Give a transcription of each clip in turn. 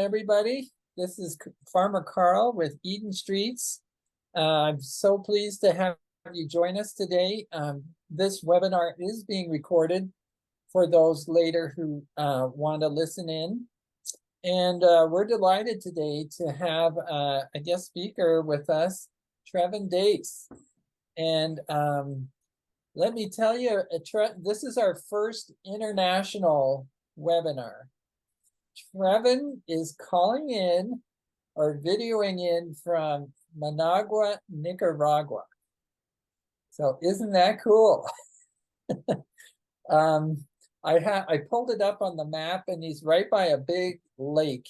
everybody. This is Farmer Carl with Eden Streets. I'm so pleased to have you join us today. This webinar is being recorded for those later who want to listen in. And we're delighted today to have a guest speaker with us, Trevin. And let me tell you, this is our first international webinar. Trevin is calling in or videoing in from Managua, Nicaragua. So isn't that cool? I pulled it up on the map, and he's right by a big lake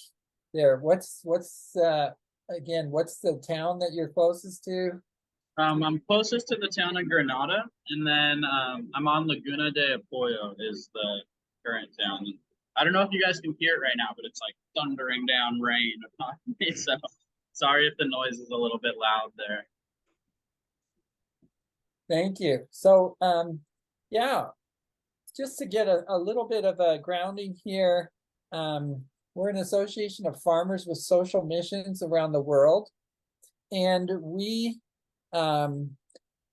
there. What's again, what's the town that you're closest to? I'm closest to the town of Granada, and then I'm on Laguna de Apoyo is the current town. I don't know if you guys can hear it right now, but it's like thundering down rain upon me, so sorry if the noise is a little bit loud there. Thank you. So, yeah, just to get a little bit of a grounding here, we're an association of farmers with social missions around the world, and we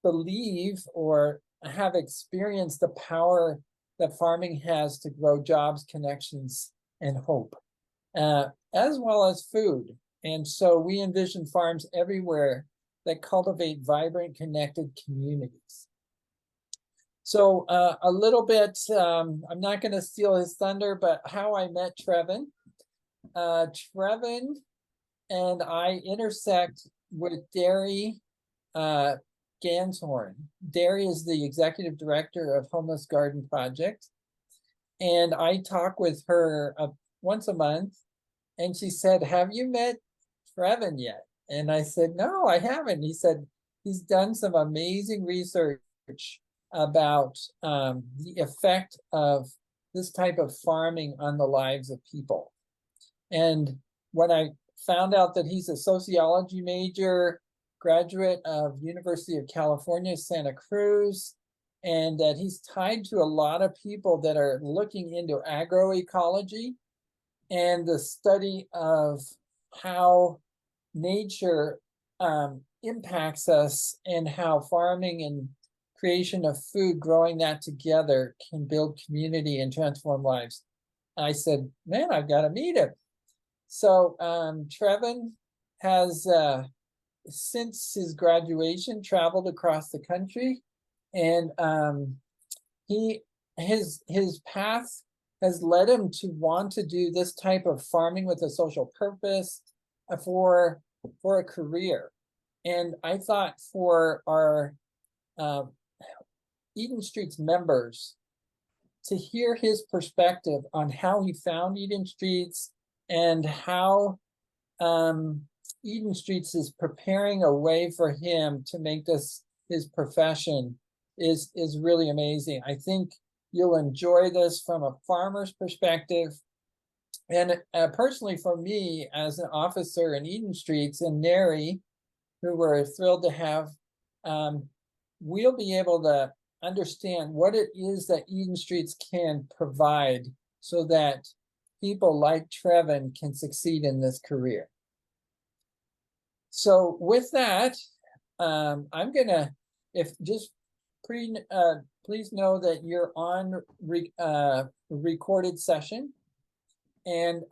believe or have experienced the power that farming has to grow jobs, connections, and hope, as well as food. And so we envision farms everywhere that cultivate vibrant, connected communities. So a little bit, I'm not going to steal his thunder, but how I met Trevin. Trevin and I intersect with Derry Ganshorn. Derry is the executive director of Homeless Garden Project. And I talk with her once a month. And she said, "Have you met Trevin yet?" And I said, "No, I haven't." He said, he's done some amazing research about the effect of this type of farming on the lives of people. And when I found out that he's a sociology major, graduate of University of California, Santa Cruz, and that he's tied to a lot of people that are looking into agroecology and the study of how nature impacts us and how farming and creation of food, growing that together, can build community and transform lives. I said, man, I've got to meet him. So Trevin has, since his graduation, traveled across the country, and his path has led him to want to do this type of farming with a social purpose for a career. And I thought for our Eden Streets members to hear his perspective on how he found Eden Streets and how Eden Streets is preparing a way for him to make this his profession is really amazing. I think you'll enjoy this from a farmer's perspective. And personally, for me, as an officer in Eden Streets and Neri, who we're thrilled to have, we'll be able to understand what it is that Eden Streets can provide so that people like Trevin can succeed in this career. So with that, I'm gonna, please know that you're on recorded session, and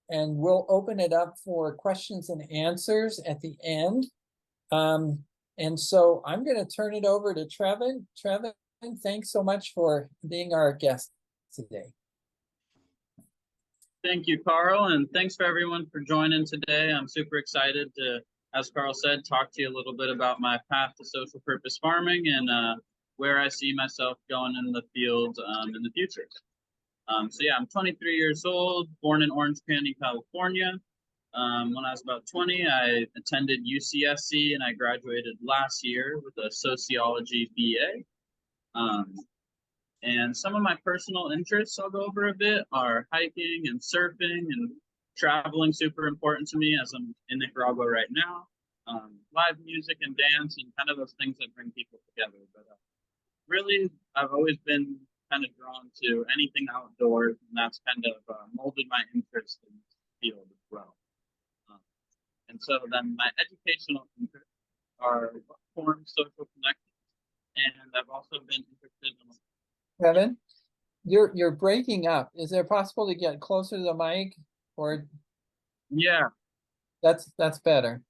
we'll open it up for questions and answers at the end. And so I'm going to turn it over to Trevin. Trevin, thanks so much for being our guest today. Thank you, Carl, and thanks for everyone for joining today. I'm super excited to, as Carl said, talk to you a little bit about my path to social purpose farming and where I see myself going in the field in the future. So yeah, I'm 23 years old, born in Orange County, California. When I was about 20, I attended UCSC and I graduated last year with a sociology BA. And some of my personal interests I'll go over a bit are hiking and surfing, and traveling super important to me as I'm in Nicaragua right now. Live music and dance and kind of those things that bring people together. But really, I've always been kind of drawn to anything outdoors, and that's kind of molded my interest in field as well. Um, and so then my educational interests are what forms social connections, and I've also been interested in. Kevin, you're breaking up. Is it possible to get closer to the mic? Or Yeah, that's better.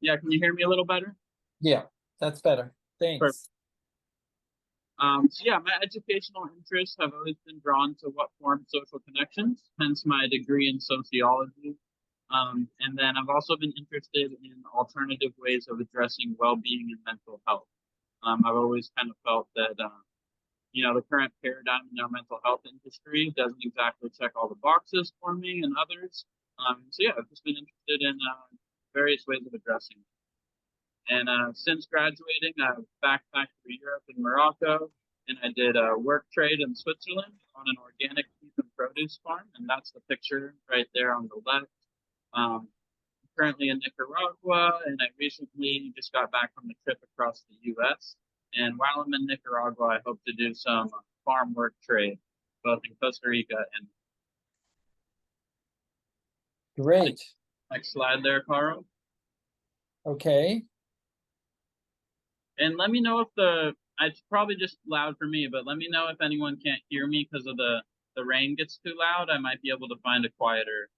yeah. Can you hear me a little better? Yeah, that's better. Perfect. Thanks. So yeah, my educational interests have always been drawn to what form social connections, hence my degree in sociology. And then I've also been interested in alternative ways of addressing well-being and mental health. I've always kind of felt that, the current paradigm in our mental health industry doesn't exactly check all the boxes for me and others. So yeah, I've just been interested in various ways of addressing it. And since graduating, I've backpacked through Europe and Morocco, and I did a work trade in Switzerland on an organic beef and produce farm, and that's the picture right there on the left. Um, Currently in Nicaragua, and I recently just got back from a trip across the U.S. And while I'm in Nicaragua, I hope to do some farm work trade, both in Costa Rica and. Great. Next slide there, Carl. Okay. And let me know if it's probably just loud for me, but let me know if anyone can't hear me because of the rain gets too loud. I might be able to find a quieter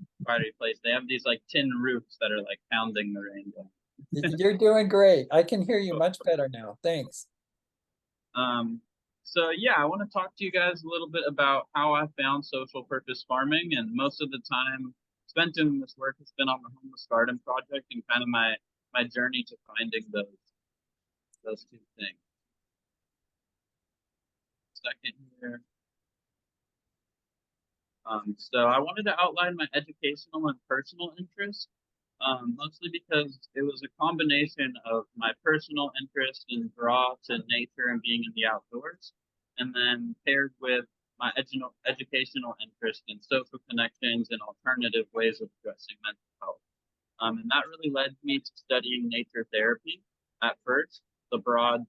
place. They have these like tin roofs that are like pounding the rain down. You're doing great. I can hear you much better now. Thanks. So yeah, I want to talk to you guys a little bit about how I found social purpose farming, and most of the time spent doing this work has been on the Homeless Garden Project and kind of my journey to finding those two things. Second here. So I wanted to outline my educational and personal interests, mostly because it was a combination of my personal interest in draw to nature and being in the outdoors, and then paired with my educational interest in social connections and alternative ways of addressing mental health. And that really led me to studying nature therapy at first, the broad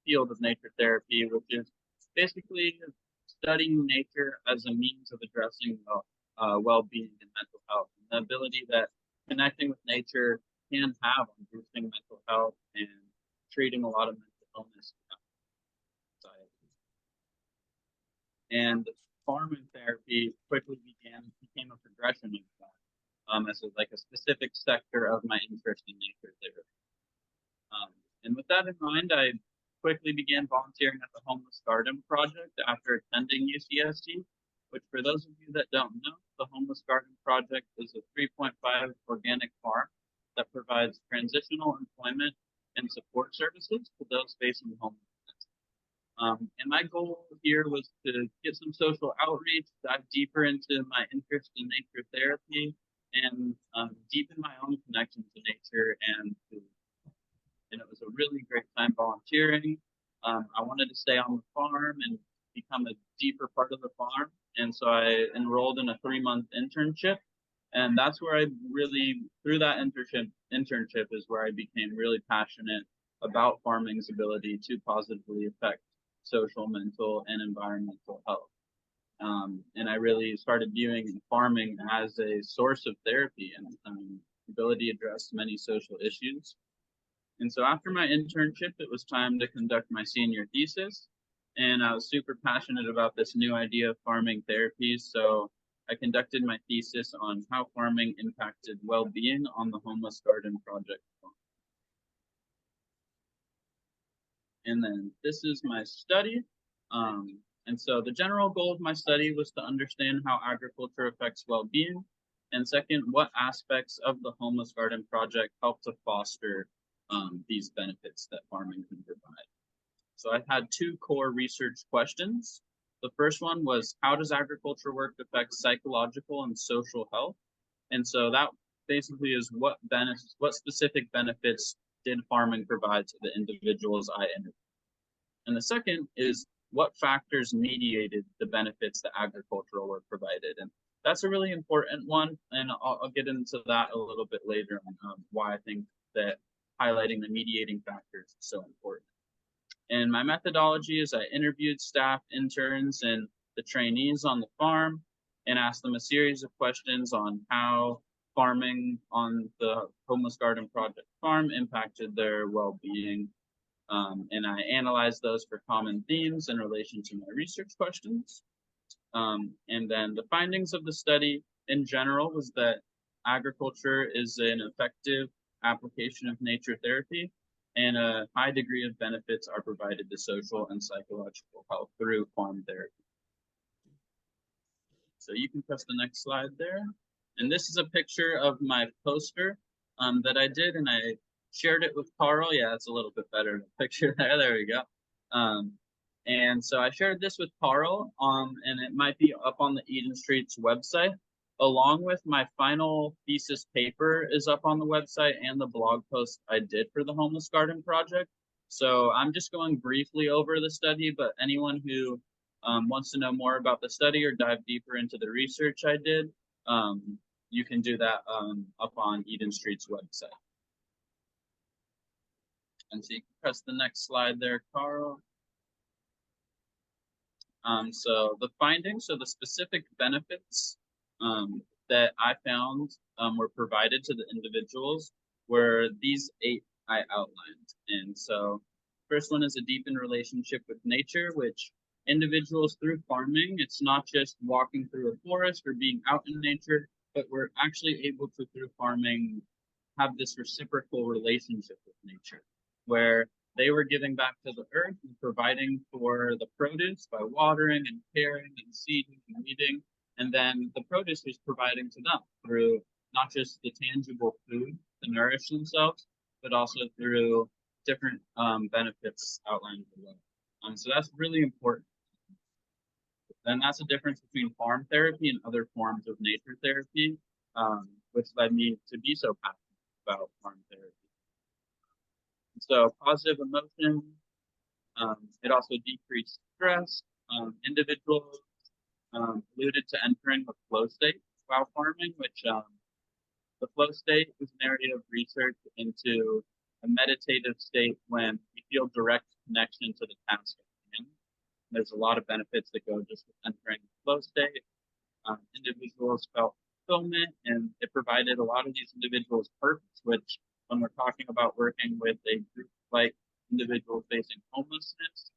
field of nature therapy, which is basically studying nature as a means of addressing well-being and mental health, and the ability that connecting with nature can have on boosting mental health and treating a lot of mental illness in society. And farming therapy quickly became a progression of that, as like a specific sector of my interest in nature therapy. And with that in mind, I quickly began volunteering at the Homeless Garden Project after attending UCSC, which for those of you that don't know, the Homeless Garden Project is a 3.5 organic farm that provides transitional employment and support services to those facing homelessness. And my goal here was to get some social outreach, dive deeper into my interest in nature therapy, and deepen my own connection to nature and food. And it was a really great time volunteering. I wanted to stay on the farm and become a deeper part of the farm. And so I enrolled in a 3-month internship. And that's where I really, through that internship is where I became really passionate about farming's ability to positively affect social, mental, and environmental health. And I really started viewing farming as a source of therapy and ability to address many social issues. And so after my internship, it was time to conduct my senior thesis. And I was super passionate about this new idea of farming therapies. So I conducted my thesis on how farming impacted well-being on the Homeless Garden Project. And then this is my study. And so the general goal of my study was to understand how agriculture affects well-being. And second, what aspects of the Homeless Garden Project help to foster these benefits that farming can provide. So I had 2 core research questions. The first one was, how does agriculture work affect psychological and social health? And so that basically is what specific benefits did farming provide to the individuals I interviewed? And the second is, what factors mediated the benefits that agricultural work provided? And that's a really important one, and I'll get into that a little bit later on why I think that highlighting the mediating factors is so important. And my methodology is I interviewed staff, interns, and the trainees on the farm. and asked them a series of questions on how farming on the Homeless Garden Project farm impacted their well-being. And I analyzed those for common themes in relation to my research questions. And then the findings of the study in general was that agriculture is an effective application of nature therapy, and a high degree of benefits are provided to social and psychological health through farm therapy. So you can press the next slide there. And this is a picture of my poster that I did, and I shared it with Carl. Yeah, it's a little bit better picture there. There we go. And so I shared this with Carl, and it might be up on the Eden Streets website, along with my final thesis paper is up on the website and the blog post I did for the Homeless Garden Project. So I'm just going briefly over the study, but anyone who wants to know more about the study or dive deeper into the research I did, you can do that up on Eden Street's website. And so you can press the next slide there, Carl. So the findings, so the specific benefits that I found were provided to the individuals were these 8 I outlined. And so first one is a deepened relationship with nature, which individuals through farming, it's not just walking through a forest or being out in nature, but we're actually able to, through farming, have this reciprocal relationship with nature, where they were giving back to the earth and providing for the produce by watering and caring and seeding and weeding. And then the produce was providing to them through not just the tangible food to nourish themselves, but also through different benefits outlined below. So that's really important. And that's the difference between farm therapy and other forms of nature therapy, which led me to be so passionate about farm therapy. So positive emotion, it also decreased stress. Individuals alluded to entering the flow state while farming, which the flow state is an area of research into a meditative state when we feel direct connection to the task at hand. There's a lot of benefits that go just with entering the flow state. Individuals felt fulfillment, and it provided a lot of these individuals purpose, which when we're talking about working with a group like individuals facing homelessness,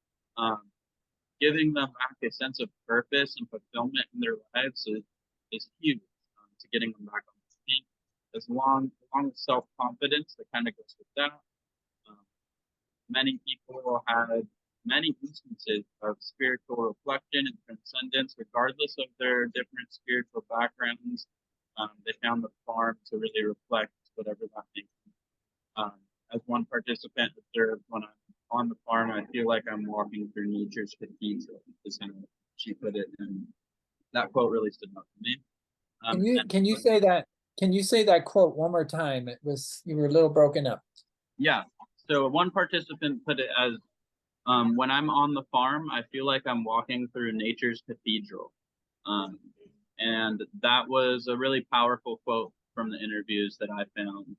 giving them back a sense of purpose and fulfillment in their lives is huge to getting them back on their feet. Along with self-confidence that kind of goes with that. Many people had many instances of spiritual reflection and transcendence, regardless of their different spiritual backgrounds. They found the farm to really reflect whatever that may be. As one participant observed, when I'm on the farm, I feel like I'm walking through nature's cathedral, is how she put it, and that quote really stood out to me. Can you say that? Can you say that quote one more time? You were a little broken up. Yeah. So one participant put it as, when I'm on the farm, I feel like I'm walking through nature's cathedral. And that was a really powerful quote from the interviews that I found.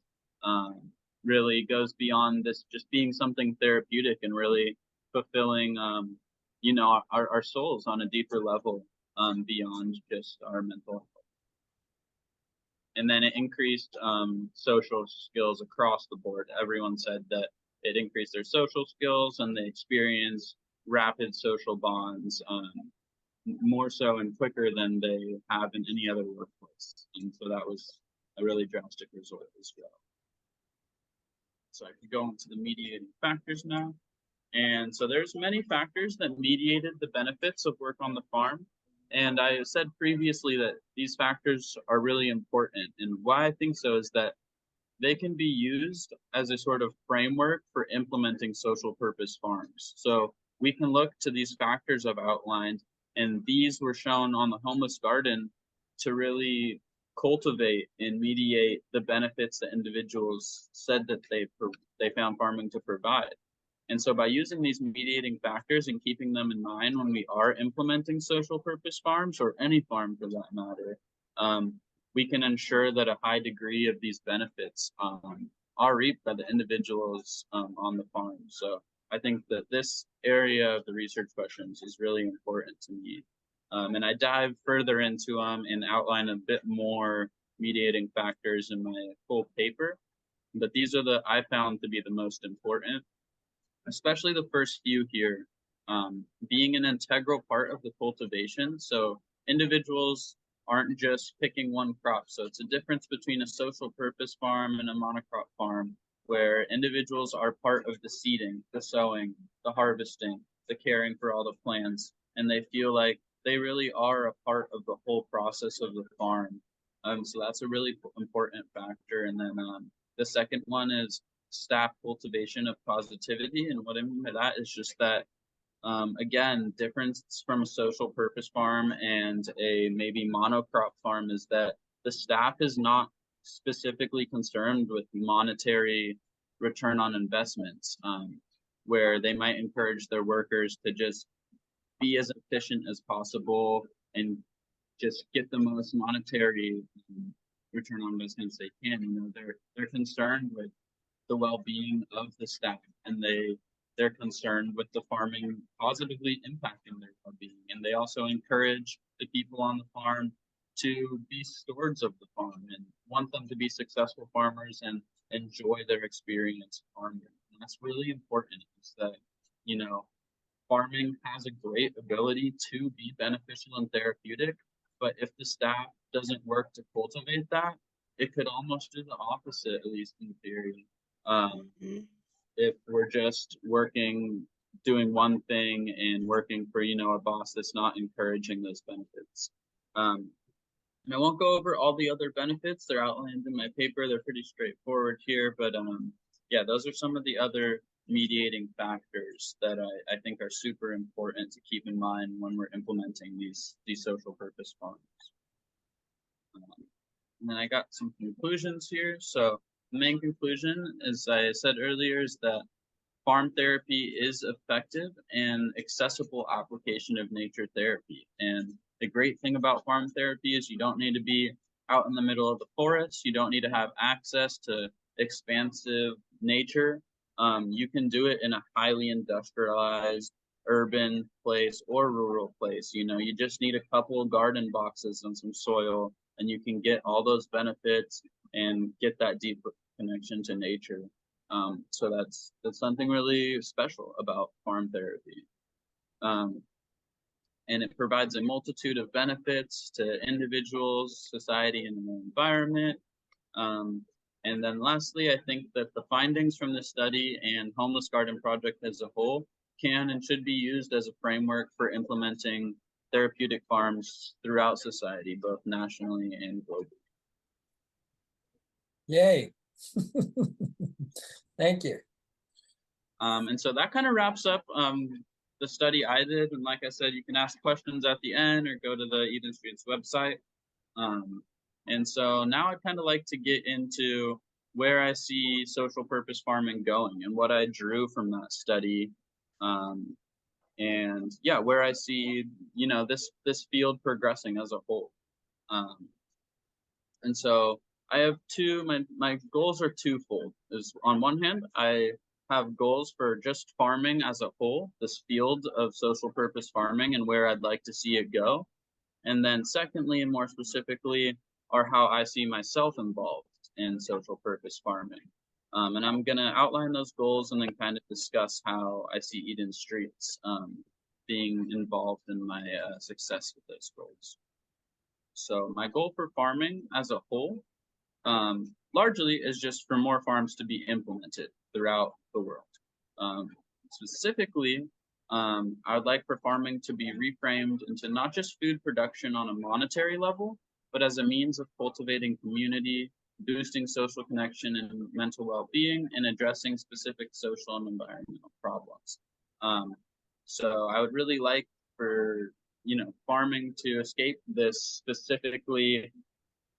Really goes beyond this just being something therapeutic and really fulfilling, our souls on a deeper level, beyond just our mental health. And then it increased social skills across the board. Everyone said that it increased their social skills and they experienced rapid social bonds, more so and quicker than they have in any other workplace. And so that was a really drastic result as well. So I could go into the mediating factors now. And so there's many factors that mediated the benefits of work on the farm. And I said previously that these factors are really important. And why I think so is that they can be used as a sort of framework for implementing social purpose farms. So we can look to these factors I've outlined, and these were shown on the Homeless Garden to really cultivate and mediate the benefits that individuals said that they found farming to provide. And so by using these mediating factors and keeping them in mind when we are implementing social purpose farms, or any farm for that matter, we can ensure that a high degree of these benefits are reaped by the individuals on the farm. So I think that this area of the research questions is really important to me. And I dive further into them and outline a bit more mediating factors in my full paper. But these are the I found to be the most important, especially the first few here, being an integral part of the cultivation. So individuals aren't just picking one crop. So it's a difference between a social purpose farm and a monocrop farm, where individuals are part of the seeding, the sowing, the harvesting, the caring for all the plants, and they feel like they really are a part of the whole process of the farm. So that's a really important factor. And then the second one is staff cultivation of positivity. And what I mean by that is just that, again, difference from a social purpose farm and a maybe monocrop farm is that the staff is not specifically concerned with monetary return on investments, where they might encourage their workers to just be as efficient as possible and just get the most monetary return on investments they can. You know, they're concerned with the well-being of the staff, and they're concerned with the farming positively impacting their well-being, and they also encourage the people on the farm to be stewards of the farm and want them to be successful farmers and enjoy their experience farming. And that's really important, is that, you know, farming has a great ability to be beneficial and therapeutic, but if the staff doesn't work to cultivate that, it could almost do the opposite, at least in theory. If we're just working, doing one thing and working for, you know, a boss that's not encouraging those benefits. And I won't go over all the other benefits. They're outlined in my paper. They're pretty straightforward here, but yeah, those are some of the other mediating factors that I think are super important to keep in mind when we're implementing these social purpose farms. And then I got some conclusions here. So the main conclusion, as I said earlier, is that farm therapy is effective and accessible application of nature therapy. And the great thing about farm therapy is you don't need to be out in the middle of the forest. You don't need to have access to expansive nature. You can do it in a highly industrialized urban place or rural place. You know, you just need a couple of garden boxes and some soil, and you can get all those benefits and get that deep connection to nature. So that's something really special about farm therapy. And it provides a multitude of benefits to individuals, society, and the environment. And then lastly, I think that the findings from this study and Homeless Garden Project as a whole can and should be used as a framework for implementing therapeutic farms throughout society, both nationally and globally. Yay. Thank you. And so that kind of wraps up the study I did. And like I said, you can ask questions at the end or go to the Eden Streets website. And so now I'd kind of like to get into where I see social purpose farming going and what I drew from that study. And yeah, where I see, you know, this field progressing as a whole. And so I have my goals are twofold. Is on one hand, I have goals for just farming as a whole, this field of social purpose farming and where I'd like to see it go. And then secondly, and more specifically, are how I see myself involved in social purpose farming. And I'm going to outline those goals and then kind of discuss how I see Eden Streets being involved in my success with those goals. So my goal for farming as a whole largely is just for more farms to be implemented throughout the world. Specifically, I would like for farming to be reframed into not just food production on a monetary level, but as a means of cultivating community, boosting social connection and mental well-being, and addressing specific social and environmental problems. So I would really like for, you know, farming to escape this specifically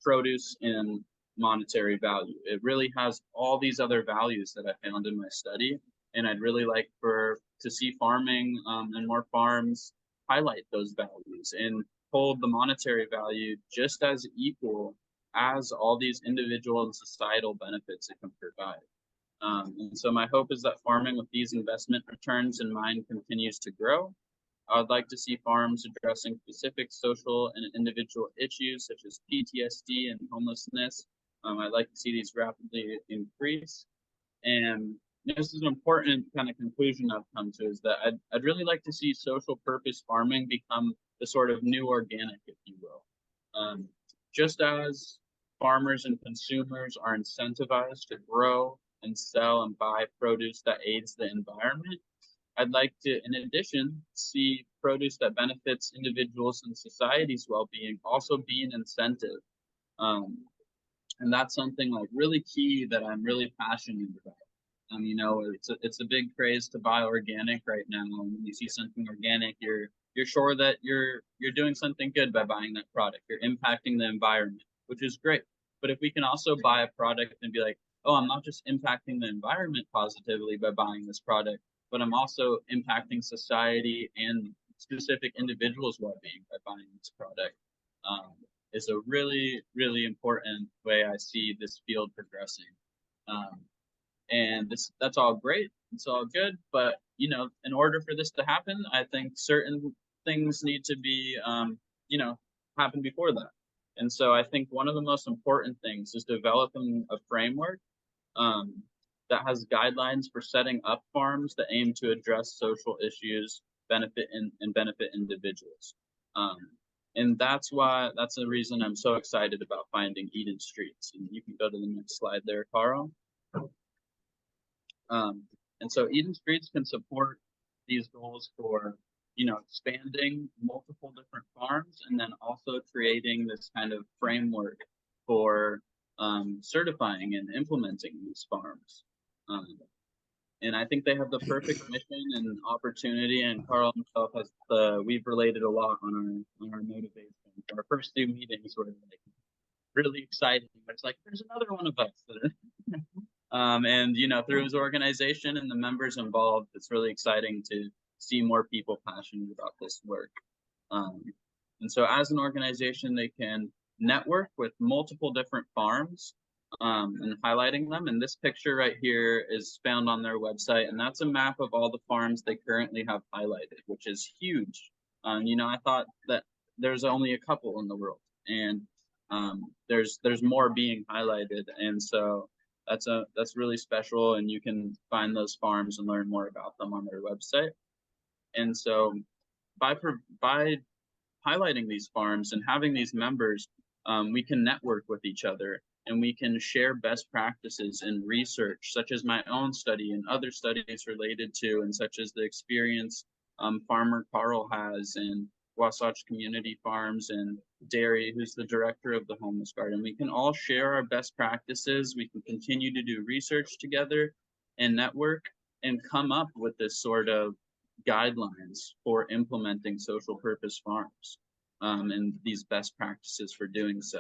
produce and monetary value. It really has all these other values that I found in my study, and I'd really like to see farming and more farms highlight those values and hold the monetary value just as equal as all these individual and societal benefits it can provide. And so my hope is that farming with these investment returns in mind continues to grow, I would like to see farms addressing specific social and individual issues such as PTSD and homelessness. I'd like to see these rapidly increase. And this is an important kind of conclusion I've come to, is that I'd really like to see social purpose farming become the sort of new organic, if you will. Just as farmers and consumers are incentivized to grow and sell and buy produce that aids the environment, I'd like to, in addition, see produce that benefits individuals and society's well-being also be an incentive. Um, and that's something like really key that I'm really passionate about. You know, it's a big craze to buy organic right now. When you see something organic, you're sure that you're doing something good by buying that product. You're impacting the environment, which is great. But if we can also buy a product and be like, oh, I'm not just impacting the environment positively by buying this product, but I'm also impacting society and specific individuals' well-being by buying this product, is a really, really important way I see this field progressing. Um, and that's all great, it's all good, but you know, in order for this to happen, I think certain things need to be you know, happen before that. And so I think one of the most important things is developing a framework um, that has guidelines for setting up farms that aim to address social issues, and benefit individuals. um, and that's the reason I'm so excited about finding Eden Streets. And you can go to the next slide there, Carl. Um, and so Eden Streets can support these goals for, you know, expanding multiple different farms, and then also creating this kind of framework for certifying and implementing these farms. Um, and I think they have the perfect mission and opportunity. And Carl himself has we've related a lot on our motivation. Our first two meetings were like really exciting. It's like there's another one of us. And you know, through his organization and the members involved, it's really exciting to see more people passionate about this work. Um, and so as an organization, they can network with multiple different farms and highlighting them. And this picture right here is found on their website, and that's a map of all the farms they currently have highlighted, which is huge. You know, I thought that there's only a couple in the world, and there's more being highlighted. And so that's really special, and you can find those farms and learn more about them on their website. And so by highlighting these farms and having these members, we can network with each other, and we can share best practices in research, such as my own study and other studies related to, and such as the experience farmer Carl has in Wasatch Community Farms, and Derry, who's the director of the Homeless Garden. We can all share our best practices. We can continue to do research together and network and come up with this sort of guidelines for implementing social purpose farms and these best practices for doing so.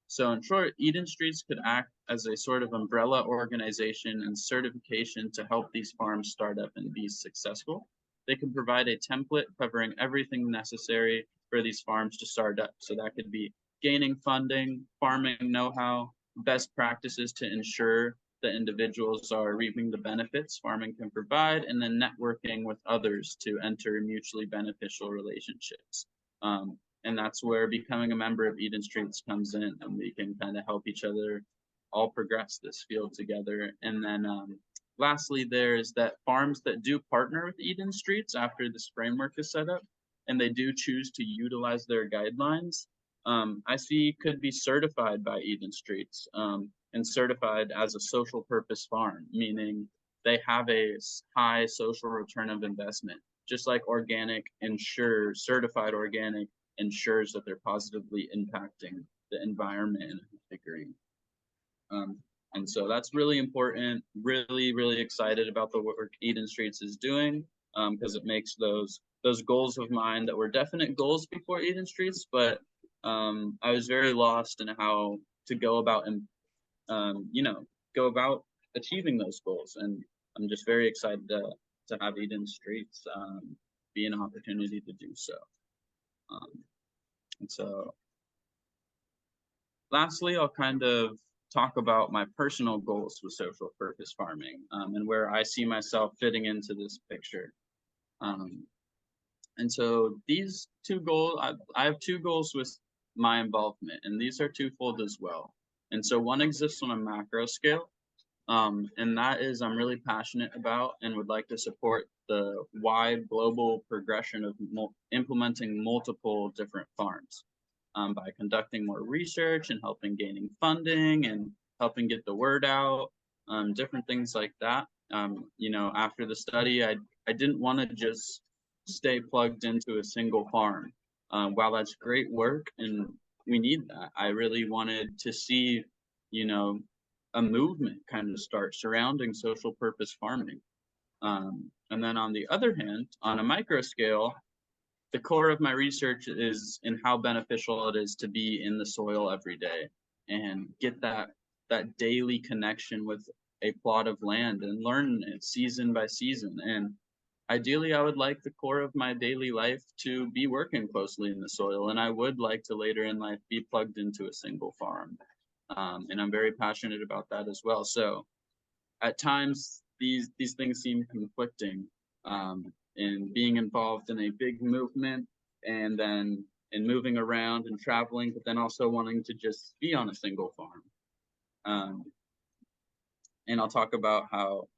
So in short, Eden Streets could act as a sort of umbrella organization and certification to help these farms start up and be successful. They can provide a template covering everything necessary for these farms to start up. So that could be gaining funding, farming know-how, best practices to ensure that individuals are reaping the benefits farming can provide, and then networking with others to enter mutually beneficial relationships. And that's where becoming a member of Eden Streets comes in, and we can kind of help each other all progress this field together. And then lastly, there's that farms that do partner with Eden Streets after this framework is set up, and they do choose to utilize their guidelines, I see could be certified by Eden Streets and certified as a social purpose farm, meaning they have a high social return of investment, just like organic certified organic ensures that they're positively impacting the environment in a degree. And so that's really important. Really, really excited about the work Eden Streets is doing, because it makes those goals of mine that were definite goals before Eden Streets, but I was very lost in how to go about and go about achieving those goals. And I'm just very excited to have Eden Streets be an opportunity to do so. And so lastly, I'll kind of talk about my personal goals with social purpose farming and where I see myself fitting into this picture. And so these two goals, I have two goals with my involvement, and these are twofold as well. And so one exists on a macro scale, and that is I'm really passionate about and would like to support the wide global progression of implementing multiple different farms by conducting more research and helping gaining funding and helping get the word out, different things like that. After the study, I didn't want to just stay plugged into a single farm. While that's great work and we need that, I really wanted to see, you know, a movement kind of start surrounding social purpose farming. And then on the other hand, on a micro scale, the core of my research is in how beneficial it is to be in the soil every day and get that daily connection with a plot of land and learn it season by season. And ideally, I would like the core of my daily life to be working closely in the soil, and I would like to later in life be plugged into a single farm. And I'm very passionate about that as well. So at times, these things seem conflicting, in being involved in a big movement and then in moving around and traveling, but then also wanting to just be on a single farm. And I'll talk about how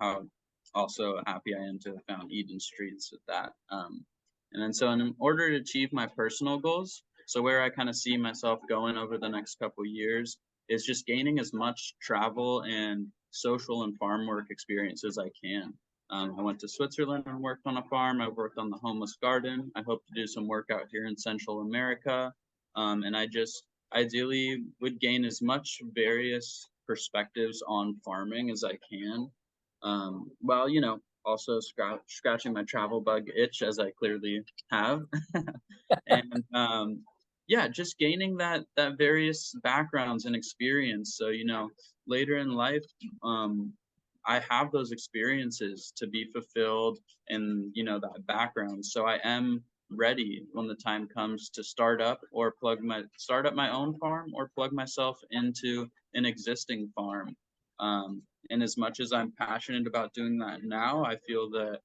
also happy I am to have found Eden Streets with that. And then so in order to achieve my personal goals, so where I kind of see myself going over the next couple years is just gaining as much travel and social and farm work experience as I can. I went to Switzerland and worked on a farm. I worked on the homeless garden. I hope to do some work out here in Central America. And I just ideally would gain as much various perspectives on farming as I can. While, also scratching my travel bug itch as I clearly have. And yeah, just gaining that various backgrounds and experience. So, later in life, I have those experiences to be fulfilled and, that background. So I am ready when the time comes to start up my own farm or plug myself into an existing farm. And as much as I'm passionate about doing that now, I feel that,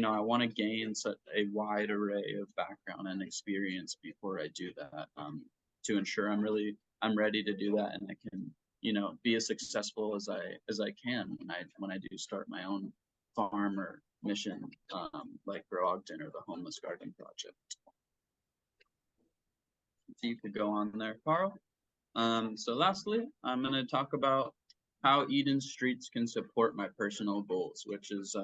I want to gain such a wide array of background and experience before I do that, to ensure I'm ready to do that and I can, be as successful as I can when I do start my own farm or mission, like Grow Ogden or the Homeless Garden Project. So you could go on there, Carl. So lastly, I'm going to talk about how Eden Streets can support my personal goals, which is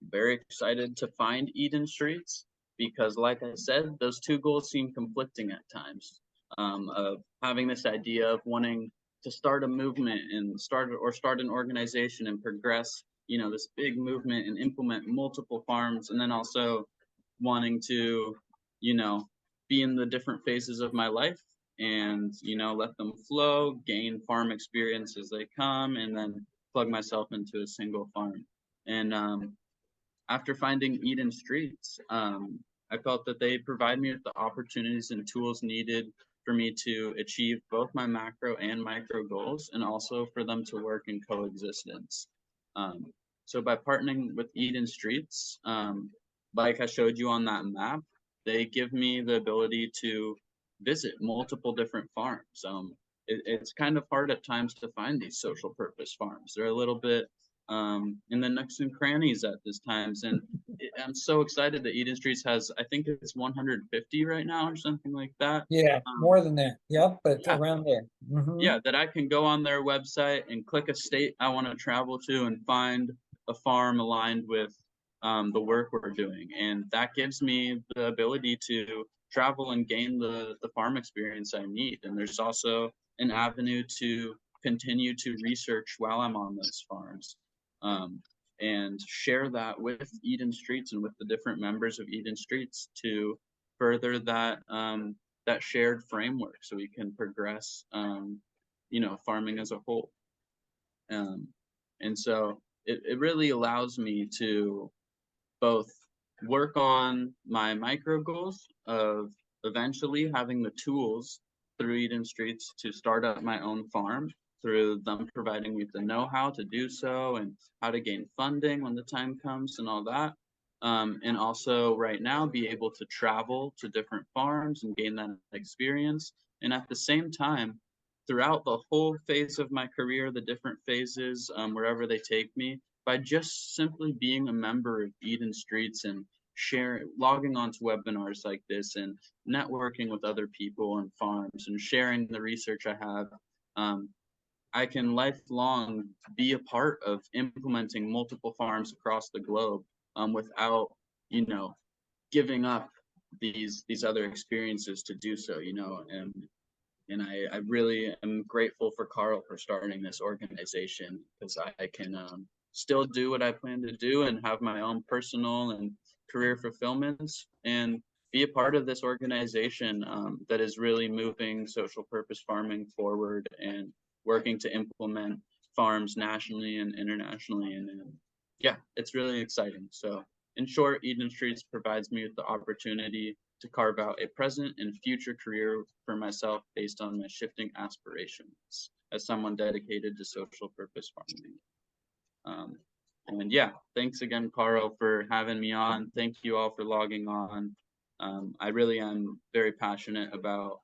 very excited to find Eden Streets because, like I said, those two goals seem conflicting at times. Of having this idea of wanting to start a movement and start an organization and progress, this big movement and implement multiple farms, and then also wanting to, be in the different phases of my life and let them flow, gain farm experience as they come, and then plug myself into a single farm. And after finding Eden Streets, I felt that they provide me with the opportunities and tools needed for me to achieve both my macro and micro goals, and also for them to work in coexistence. So by partnering with Eden Streets, like I showed you on that map, they give me the ability to visit multiple different farms. It's kind of hard at times to find these social purpose farms. They're a little bit in the nooks and crannies at this times. And I'm so excited that Eden Streets has, I think it's 150 right now or something like that. Yeah, more than that. Yep, but yeah. around there. Mm-hmm. Yeah, that I can go on their website and click a state I want to travel to and find a farm aligned with the work we're doing. And that gives me the ability to travel and gain the farm experience I need. And there's also an avenue to continue to research while I'm on those farms, and share that with Eden Streets and with the different members of Eden Streets to further that that shared framework so we can progress, farming as a whole. And so it really allows me to both work on my micro goals of eventually having the tools through Eden Streets to start up my own farm, through them providing me the know-how to do so and how to gain funding when the time comes and all that. and also right now be able to travel to different farms and gain that experience. And at the same time, throughout the whole phase of my career, the different phases, wherever they take me, by just simply being a member of Eden Streets and logging onto webinars like this and networking with other people and farms and sharing the research I have, um, I can lifelong be a part of implementing multiple farms across the globe, without, you know, giving up these other experiences to do so, and I really am grateful for Carl for starting this organization, because I can still do what I plan to do and have my own personal and career fulfillments and be a part of this organization, that is really moving social purpose farming forward and working to implement farms nationally and internationally. And yeah, it's really exciting. So in short, Eden Streets provides me with the opportunity to carve out a present and future career for myself based on my shifting aspirations as someone dedicated to social purpose farming. And yeah, thanks again, Carl, for having me on. Thank you all for logging on. I really am very passionate about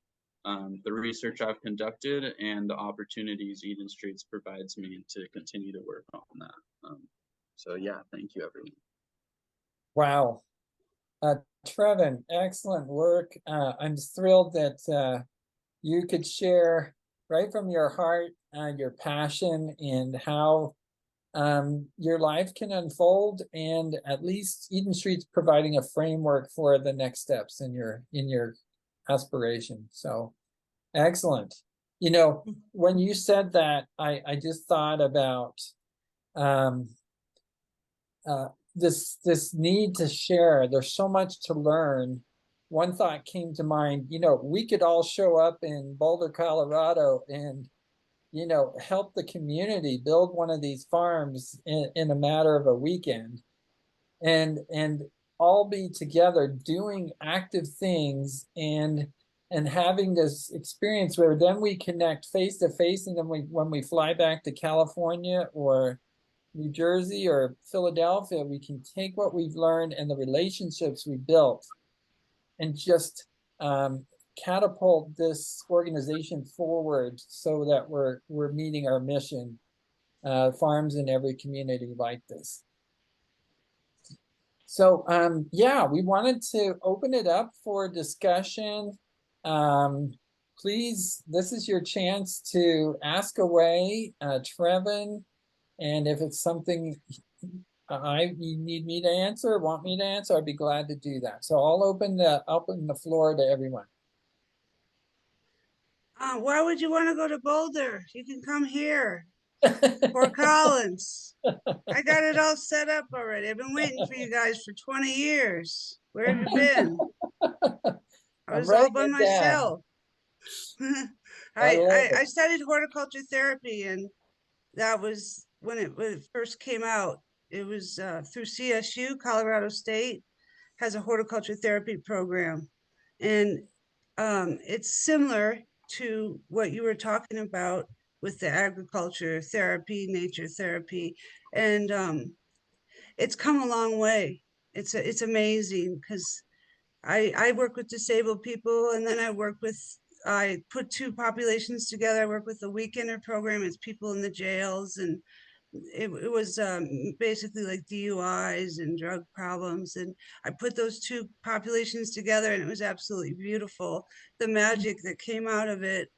the research I've conducted and the opportunities Eden Streets provides me to continue to work on that. So yeah, thank you, everyone. Wow. Trevin, excellent work. I'm thrilled that you could share right from your heart your passion and how your life can unfold, and at least Eden Street's providing a framework for the next steps in your aspiration. So excellent. You know, when you said that, I just thought about um, this need to share. There's so much to learn. One thought came to mind, we could all show up in Boulder, Colorado and, help the community build one of these farms in a matter of a weekend and all be together doing active things and having this experience where then we connect face to face, and then when we fly back to California or New Jersey or Philadelphia, we can take what we've learned and the relationships we built and just catapult this organization forward so that we're meeting our mission, farms in every community like this. So yeah, we wanted to open it up for discussion. Please, this is your chance to ask away, Trevin. And if it's something you need me to answer, want me to answer, I'd be glad to do that. So I'll open the floor to everyone. Why would you want to go to Boulder? You can come here. Fort Collins. I got it all set up already. I've been waiting for you guys for 20 years. Where have you been? I was all by myself. I studied horticulture therapy, and that was when it first came out. It was through CSU, Colorado State has a horticulture therapy program. And it's similar to what you were talking about with the agriculture therapy, nature therapy. And it's come a long way. It's amazing because I work with disabled people, and then I put two populations together. I work with the weekender program. It's people in the jails, and it was basically like DUIs and drug problems. And I put those two populations together, and it was absolutely beautiful. The magic that came out of it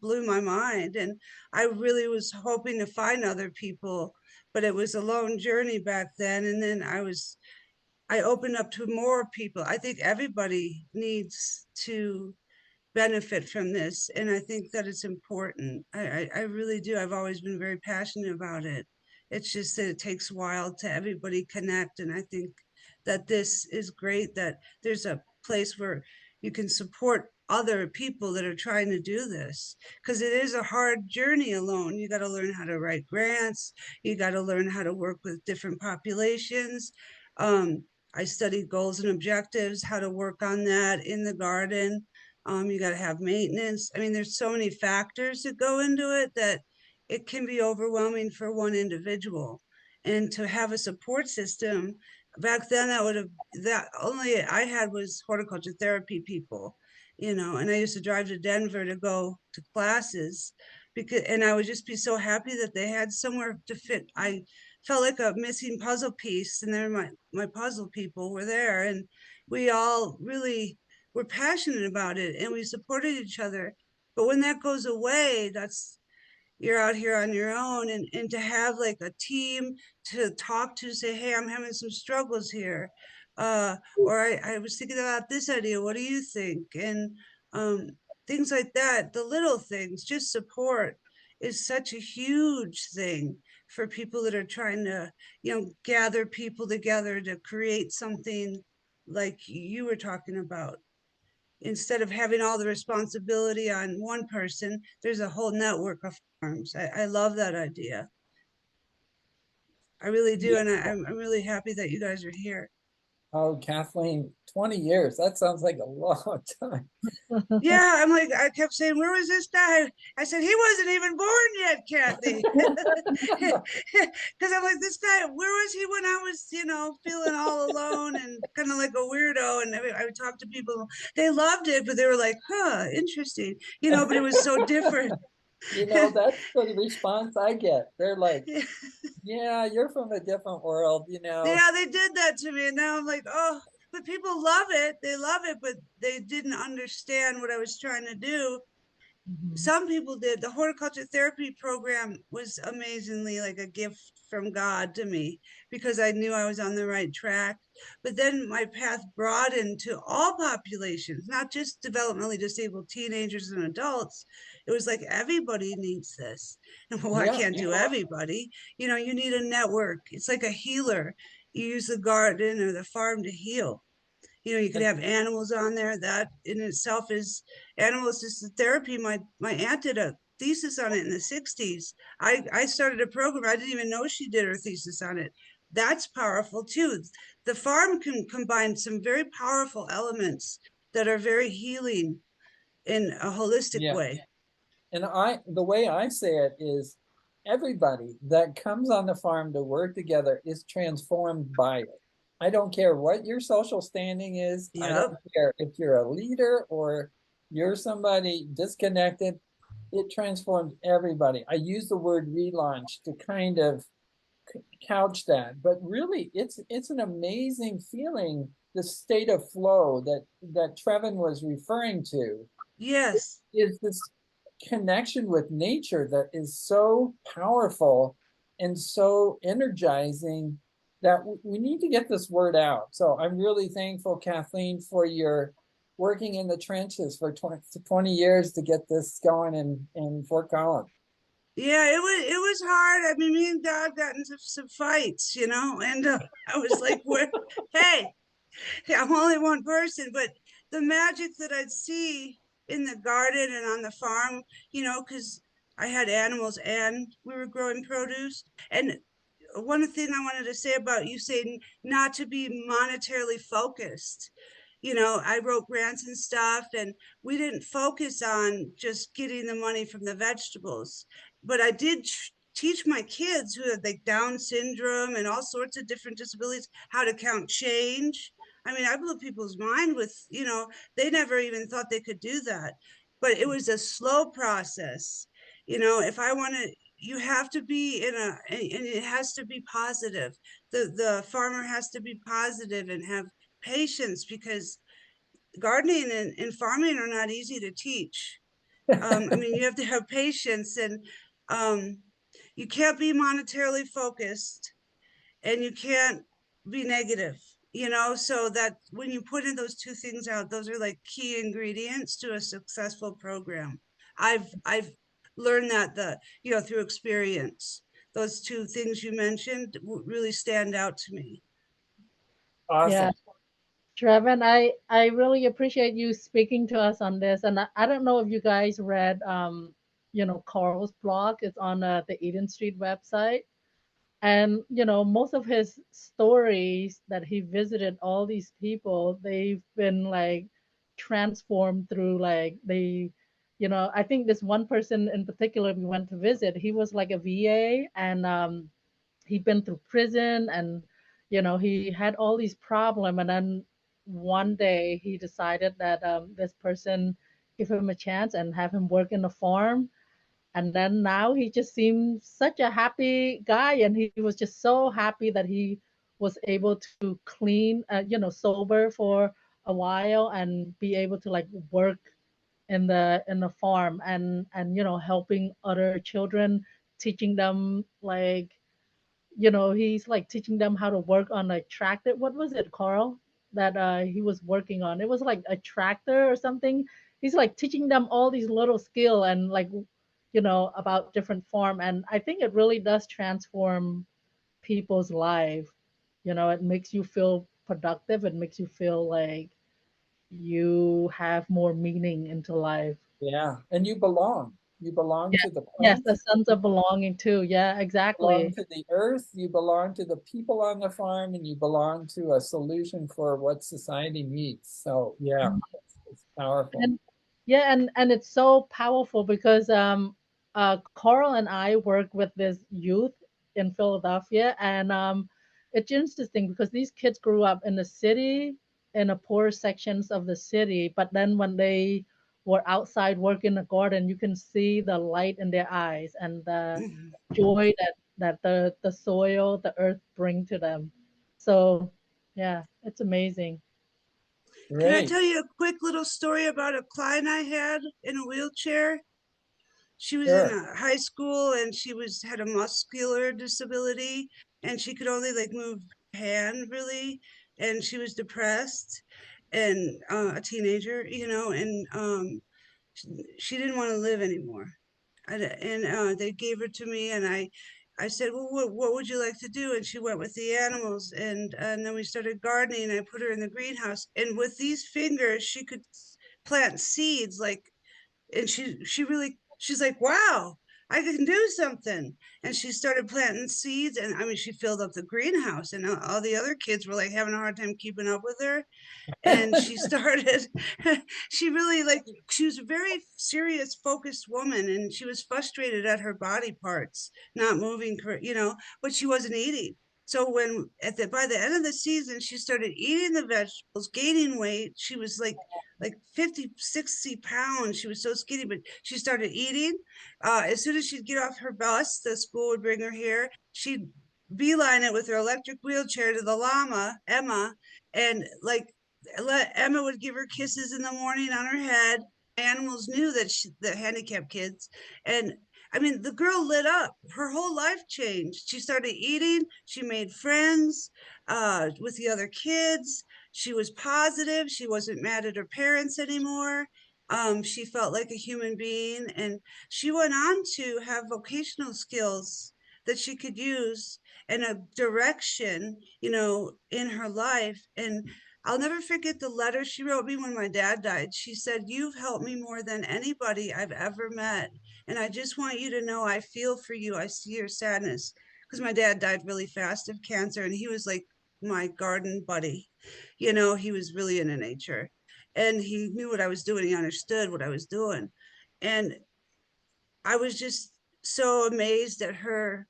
blew my mind. And I really was hoping to find other people, but it was a lone journey back then. And then I opened up to more people. I think everybody needs to benefit from this, and I think that it's important. I really do. I've always been very passionate about it. It's just that it takes a while to everybody connect, and I think that this is great that there's a place where you can support other people that are trying to do this, because it is a hard journey alone. You got to learn how to write grants. You got to learn how to work with different populations. I studied goals and objectives, how to work on that in the garden. You got to have maintenance. I mean, there's so many factors that go into it that it can be overwhelming for one individual. And to have a support system back then that only I had was horticulture therapy people, and I used to drive to Denver to go to classes and I would just be so happy that they had somewhere to fit. I felt like a missing puzzle piece, and then my puzzle people were there, and we all really were passionate about it and we supported each other. But when that goes away, that's you're out here on your own, and to have like a team to talk to, say, hey, I'm having some struggles here, or I was thinking about this idea, what do you think? And um, things like that, the little things, just support is such a huge thing for people that are trying to gather people together to create something like you were talking about. Instead of having all the responsibility on one person, there's a whole network of farms. I love that idea. I really do. Yeah. And I'm really happy that you guys are here. Oh, Kathleen, 20 years. That sounds like a long time. Yeah, I'm like, I kept saying, where was this guy? I said, he wasn't even born yet, Kathy. Because I'm like, this guy, where was he when I was, feeling all alone and kind of like a weirdo? And I would talk to people, they loved it, but they were like, huh, interesting, but it was so different. That's the response I get. They're like, yeah, you're from a different world. Yeah, they did that to me. And now I'm like, oh, but people love it. They love it, but they didn't understand what I was trying to do. Mhm. Some people did. The horticulture therapy program was amazingly like a gift from God to me because I knew I was on the right track. But then my path broadened to all populations, not just developmentally disabled teenagers and adults. It was like everybody needs this. And well, I Yeah. can't do everybody. You need a network. It's like a healer. You use the garden or the farm to heal. You could And have animals on there. That in itself is animal assisted therapy. My aunt did a thesis on it in the 60s. I started a program. I didn't even know she did her thesis on it. That's powerful too. The farm can combine some very powerful elements that are very healing in a holistic yeah. way. And the way I say it is everybody that comes on the farm to work together is transformed by it. I don't care what your social standing is. I don't Yep. care if you're a leader or you're somebody disconnected. It transforms everybody. I use the word relaunch to kind of couch that, but really it's an amazing feeling, the state of flow that Trevin was referring to Yes. is this connection with nature that is so powerful and so energizing that we need to get this word out. So I'm really thankful, Kathleen, for your working in the trenches for 20 years to get this going in Fort Collins. Yeah, it was hard. I mean, me and Dad got into some fights, and I was like, "Where? Hey, I'm only one person," but the magic that I'd see in the garden and on the farm, because I had animals and we were growing produce. And one thing I wanted to say about you saying not to be monetarily focused. I wrote grants and stuff, and we didn't focus on just getting the money from the vegetables. But I did teach my kids who had like Down syndrome and all sorts of different disabilities how to count change. I mean, I blew people's mind with, they never even thought they could do that. But it was a slow process. If I want to, you have to be and it has to be positive. The farmer has to be positive and have patience because gardening and farming are not easy to teach. I mean, you have to have patience and um, you can't be monetarily focused and you can't be negative, so that when you put in those two things out, those are like key ingredients to a successful program. I've learned that through experience. Those two things you mentioned really stand out to me. Yeah, Awesome. Trevin, I really appreciate you speaking to us on this. And I don't know if you guys read, Carl's blog. It's on the Eden Street website. And, most of his stories that he visited all these people, they've been like transformed through like I think this one person in particular we went to visit, he was like a VA and he'd been through prison and he had all these problems, and then one day he decided that this person give him a chance and have him work in the farm. And then now he just seems such a happy guy, and he was just so happy that he was able to clean, sober for a while and be able to like work in the farm, and helping other children, teaching them like, he's like teaching them how to work on a tractor. What was it, Carl, that he was working on? It was like a tractor or something. He's like teaching them all these little skill, and like, about different farm. And I think it really does transform people's life. It makes you feel productive. It makes you feel like you have more meaning into life. Yeah, and you belong. You belong Yeah. to the Yes, plant, a sense of belonging too. Yeah, belong exactly. to the earth, you belong to the people on the farm, and you belong to a solution for what society needs. So yeah, it's powerful. And yeah, and it's so powerful because Carl and I work with this youth in Philadelphia, and it's interesting because these kids grew up in the city, in the poor sections of the city, but then when they were outside working the garden, you can see the light in their eyes and the joy that the soil, the earth bring to them. So yeah, it's amazing. Can I Great. tell you a quick little story about a client I had in a wheelchair? She was in Sure. a high school and she was had a muscular disability and she could only like move her hand really, and she was depressed and a teenager, and she didn't want to live anymore. And they gave her to me, and I said, well, what would you like to do? And she went with the animals, and then we started gardening. I put her in the greenhouse, and with these fingers, she could plant seeds like, and she's like, wow, I can do something. And she started planting seeds, and I mean, she filled up the greenhouse, and all the other kids were like having a hard time keeping up with her. And she started she really like she was a very serious focused woman, and she was frustrated at her body parts not moving, but she wasn't eating. So when at the by the end of the season she started eating the vegetables, gaining weight. She was like 50, 60 pounds. She was so skinny, but she started eating. As soon as she'd get off her bus, the school would bring her here. She'd beeline it with her electric wheelchair to the llama Emma, and like Emma would give her kisses in the morning on her head. Animals knew that the handicapped kids, and I mean, the girl lit up. Her whole life changed. She started eating. She made friends with the other kids. She was positive. She wasn't mad at her parents anymore. She felt like a human being, and she went on to have vocational skills that she could use and a direction, in her life. And I'll never forget the letter she wrote me when my dad died. She said, "You've helped me more than anybody I've ever met. And I just want you to know I feel for you. I see your sadness." Because my dad died really fast of cancer, and he was like my garden buddy. He was really into nature, and he knew what I was doing. He understood what I was doing. And I was just so amazed at her.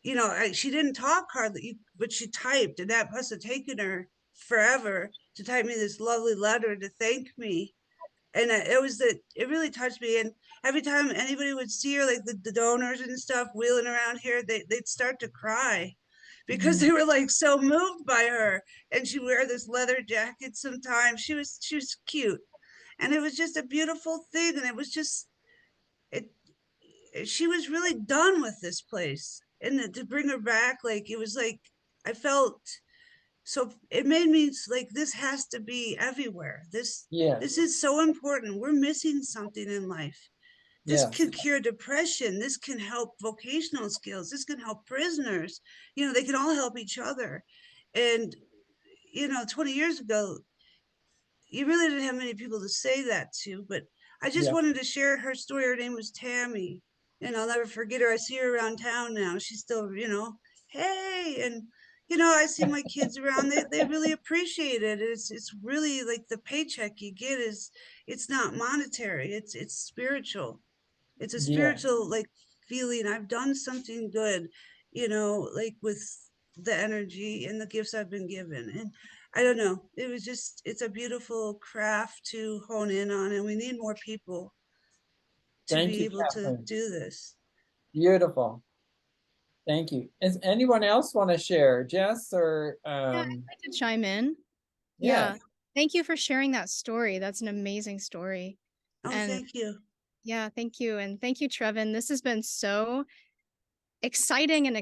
She didn't talk hardly, but she typed, and that must have taken her forever to type me this lovely letter to thank me. And it really touched me. And every time anybody would see her, like the donors and stuff wheeling around here, they'd start to cry because Mm. they were like so moved by her. And she'd wear this leather jacket sometimes. She was cute. And it was just a beautiful thing. And it was just it she was really done with this place, and to bring her back, like it was like I felt so it made me like this has to be everywhere. This Yes. is so important. We're missing something in life. This Yes. can cure depression. This can help vocational skills. This can help prisoners. They can all help each other. And 20 years ago, you really didn't have many people to say that to, but I just Yeah. wanted to share her story. Her name was Tammy, and I'll never forget her. I see her around town now. She's still, hey, and I see my kids around. They really appreciate it. It's really like the paycheck you get is it's not monetary. It's spiritual. It's a Yeah. spiritual like feeling. I've done something good, like with the energy and the gifts I've been given. And I don't know, it was just, it's a beautiful craft to hone in on, and we need more people to Thank be you, able to Kathleen. do this. Beautiful. Thank you. Does anyone else want to share? Jess or Yeah, I'd like to chime in. yeah. Yeah. Thank you for sharing that story. That's an amazing story. Oh, And thank you. yeah, thank you. And thank you, Trevin. This has been so exciting and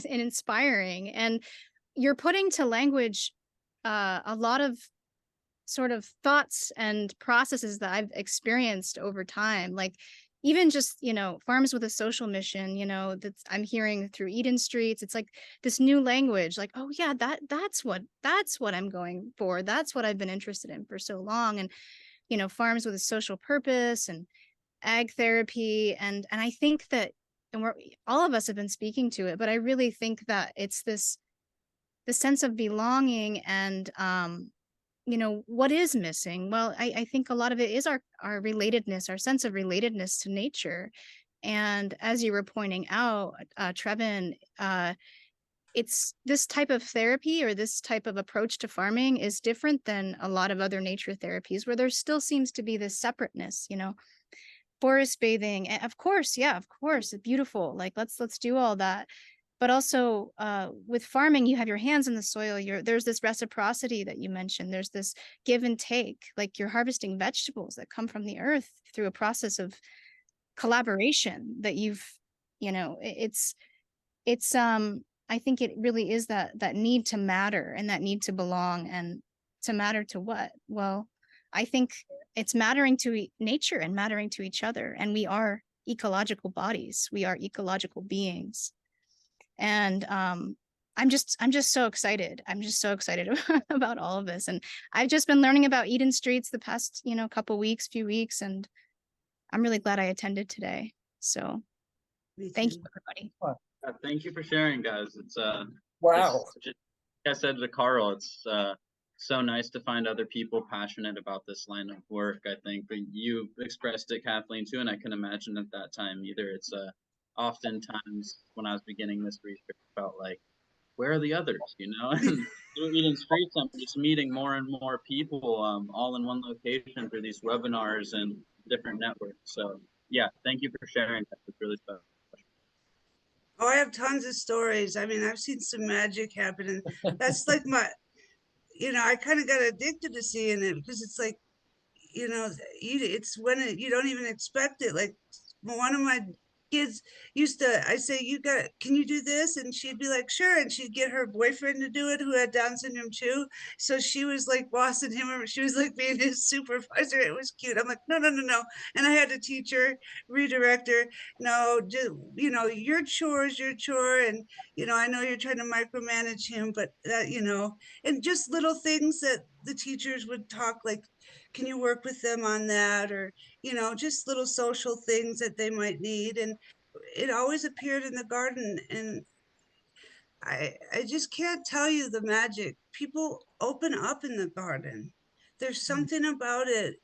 inspiring. And you're putting to language a lot of sort of thoughts and processes that I've experienced over time. Like even just, farms with a social mission, that's I'm hearing through Eden Streets. It's like this new language, like, oh yeah, that's what I'm going for. That's what I've been interested in for so long. And, farms with a social purpose and ag therapy. And I think that, and all of us have been speaking to it, but I really think that it's the sense of belonging and, what is missing? Well, I think a lot of it is our relatedness, our sense of relatedness to nature. And as you were pointing out, Trevin, it's this type of therapy or this type of approach to farming is different than a lot of other nature therapies where there still seems to be this separateness, forest bathing. Of course, yeah, of course, beautiful. Like let's do all that. But also with farming, you have your hands in the soil. There's this reciprocity that you mentioned. There's this give and take, like you're harvesting vegetables that come from the earth through a process of collaboration that it's I think it really is that need to matter and that need to belong, and to matter to what? Well, I think it's mattering to nature and mattering to each other. And we are ecological bodies. We are ecological beings. And I'm just so excited. I'm just so excited about all of this. And I've just been learning about Eden Streets the past, few weeks, and I'm really glad I attended today. So thank you, everybody. Thank you for sharing, guys. It's Wow. like I said to Carl, it's so nice to find other people passionate about this line of work. I think, but you expressed it, Kathleen, too, and I can imagine at that time either. It's oftentimes when I was beginning this research, felt like, where are the others? And through Eden Streets, I'm just meeting more and more people, all in one location through these webinars and different networks. So yeah, thank you for sharing that. It's really special. Oh, I have tons of stories. I mean, I've seen some magic happen, and that's like I kind of got addicted to seeing it because it's like, it's when you don't even expect it. Like one of my kids I say, can you do this? And she'd be like, sure. And she'd get her boyfriend to do it, who had Down syndrome too. So she was like bossing him, or she was like being his supervisor. It was cute. I'm like, no, no, no, no. And I had to teach her, redirect her. No, just, your chore is your chore. And, I know you're trying to micromanage him, but that, and just little things that the teachers would talk like, can you work with them on that? Or, just little social things that they might need. And it always appeared in the garden. And I just can't tell you the magic. People open up in the garden. There's something about it.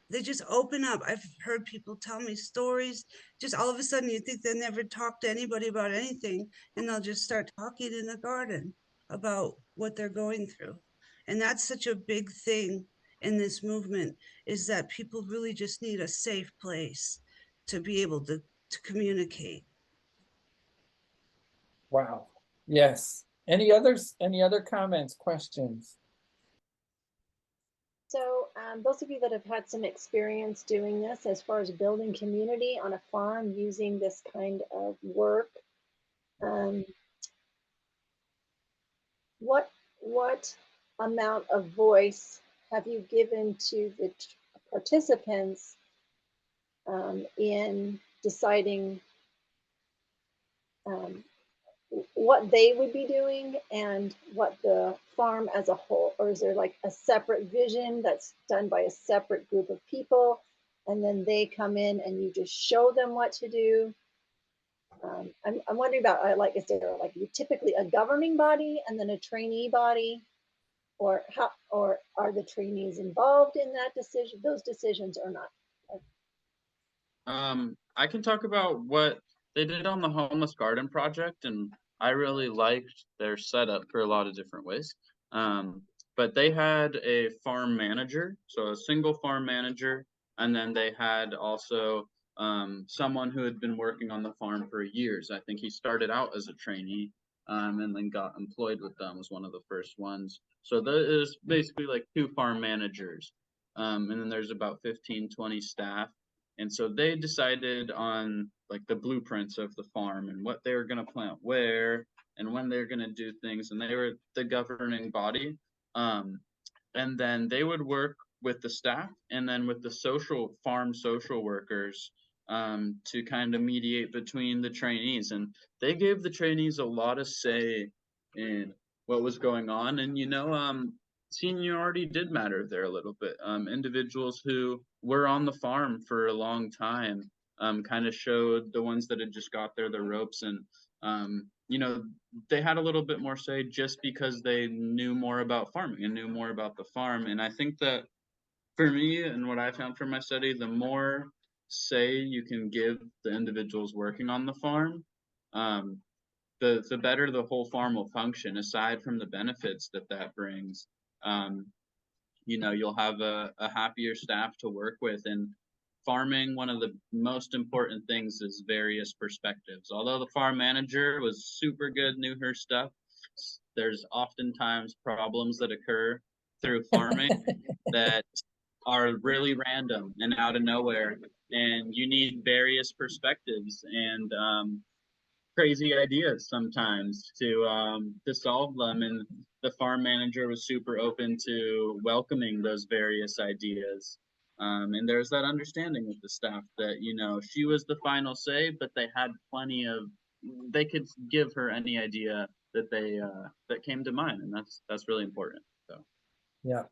They just open up. I've heard people tell me stories. Just all of a sudden, you think they never talked to anybody about anything, and they'll just start talking in the garden about what they're going through. And that's such a big thing in this movement, is that people really just need a safe place to be able to communicate. Wow. Yes. Any other comments, questions? So those of you that have had some experience doing this as far as building community on a farm using this kind of work, what amount of voice have you given to the participants in deciding what they would be doing and what the farm as a whole? Or is there like a separate vision that's done by a separate group of people, and then they come in and you just show them what to do? I'm wondering about, like, is there like typically a governing body and then a trainee body, or are the trainees involved in those decisions or not? I can talk about what they did on the homeless garden project, and I really liked their setup for a lot of different ways. But they had a farm manager, so a single farm manager, and then they had also someone who had been working on the farm for years. I think he started out as a trainee and then got employed with them, was one of the first ones. So there's basically like two farm managers. And then there's about 15, 20 staff. And so they decided on like the blueprints of the farm and what they were going to plant where and when they're going to do things. And they were the governing body. And then they would work with the staff and then with the farm social workers to kind of mediate between the trainees. And they gave the trainees a lot of say in what was going on. And, seniority did matter there a little bit. Individuals who were on the farm for a long time kind of showed the ones that had just got there the ropes. And, they had a little bit more say just because they knew more about farming and knew more about the farm. And I think that for me and what I found from my study, the more say you can give the individuals working on the farm, the better the whole farm will function, aside from the benefits that brings. You'll have a happier staff to work with. And farming, one of the most important things is various perspectives. Although the farm manager was super good, knew her stuff, there's oftentimes problems that occur through farming that are really random and out of nowhere. And you need various perspectives and crazy ideas sometimes to solve them. And the farm manager was super open to welcoming those various ideas. And there's that understanding with the staff that, she was the final say, but they had they could give her any idea that that came to mind. And that's really important. So. Yeah.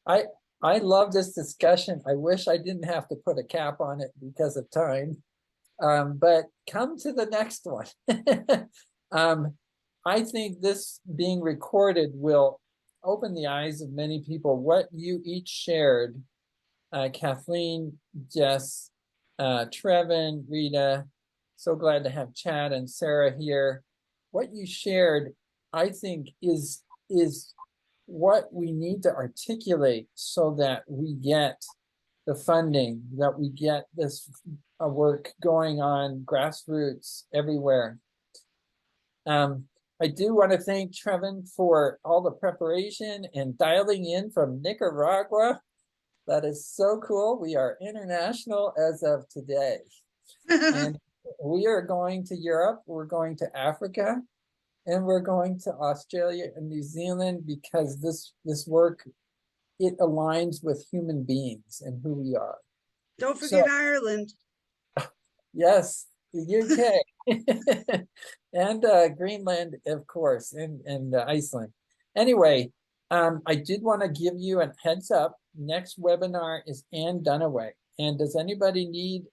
I love this discussion. I wish I didn't have to put a cap on it because of time. But come to the next one. I think this being recorded will open the eyes of many people. What you each shared, Kathleen, Jess, Trevin, Rita, so glad to have Chad and Sarah here. What you shared, I think, is what we need to articulate so that we get the funding, that we get this work going on grassroots everywhere. I do want to thank Trevin for all the preparation and dialing in from Nicaragua. That is so cool. We are international as of today. And we are going to Europe, we're going to Africa, and we're going to Australia and New Zealand because this work, it aligns with human beings and who we are. Don't forget Ireland. Yes, the UK and Greenland, of course, and Iceland. Anyway, I did want to give you a heads up. Next webinar is Ann Dunaway. And does anybody need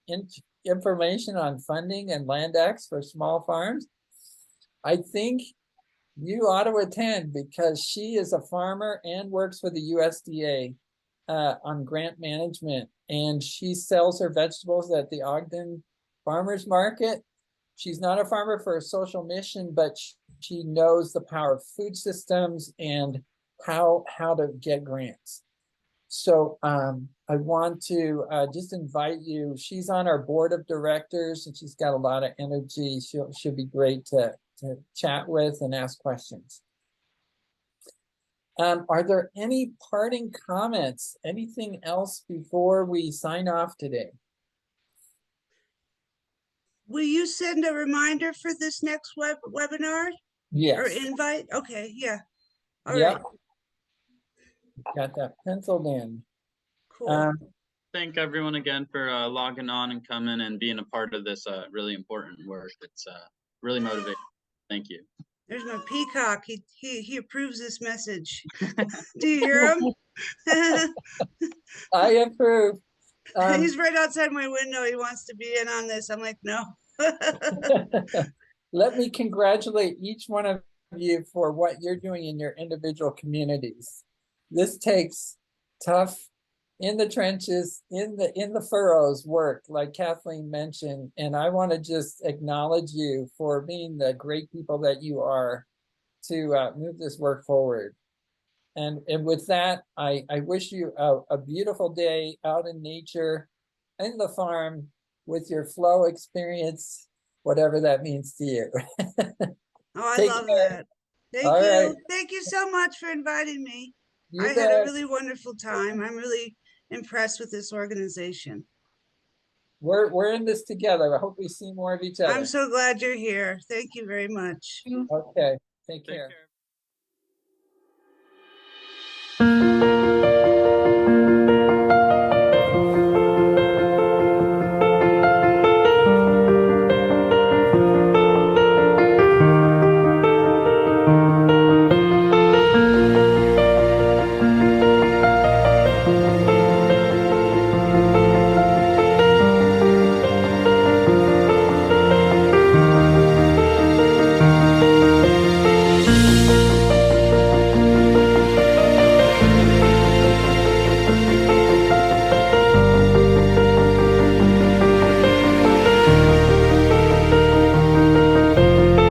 information on funding and land acts for small farms? I think you ought to attend because she is a farmer and works for the USDA on grant management. And she sells her vegetables at the Ogden Farmers Market. She's not a farmer for a social mission, but she knows the power of food systems and how to get grants. So I want to just invite you. She's on our board of directors and she's got a lot of energy. She'll be great to chat with and ask questions. Are there any parting comments? Anything else before we sign off today? Will you send a reminder for this next webinar? Yes. Or invite? Okay, yeah. All Yeah. right. Got that penciled in. Cool. Thank everyone again for logging on and coming and being a part of this really important work. It's really motivating. Thank you. There's my peacock. He approves this message. Do you hear him? I approve. He's right outside my window. He wants to be in on this. I'm like, no. Let me congratulate each one of you for what you're doing in your individual communities. This takes tough in the trenches, in the furrows work, like Kathleen mentioned. And I want to just acknowledge you for being the great people that you are to move this work forward. And with that, I wish you a beautiful day out in nature, in the farm, with your flow experience, whatever that means to you. Oh, I Take love care. that. Thank All you. right. Thank you so much for inviting me. I You had a bet. really wonderful time. I'm really impressed with this organization. We're in this together. I hope we see more of each other. I'm so glad you're here. Thank you very much. Okay. Take Take care. care.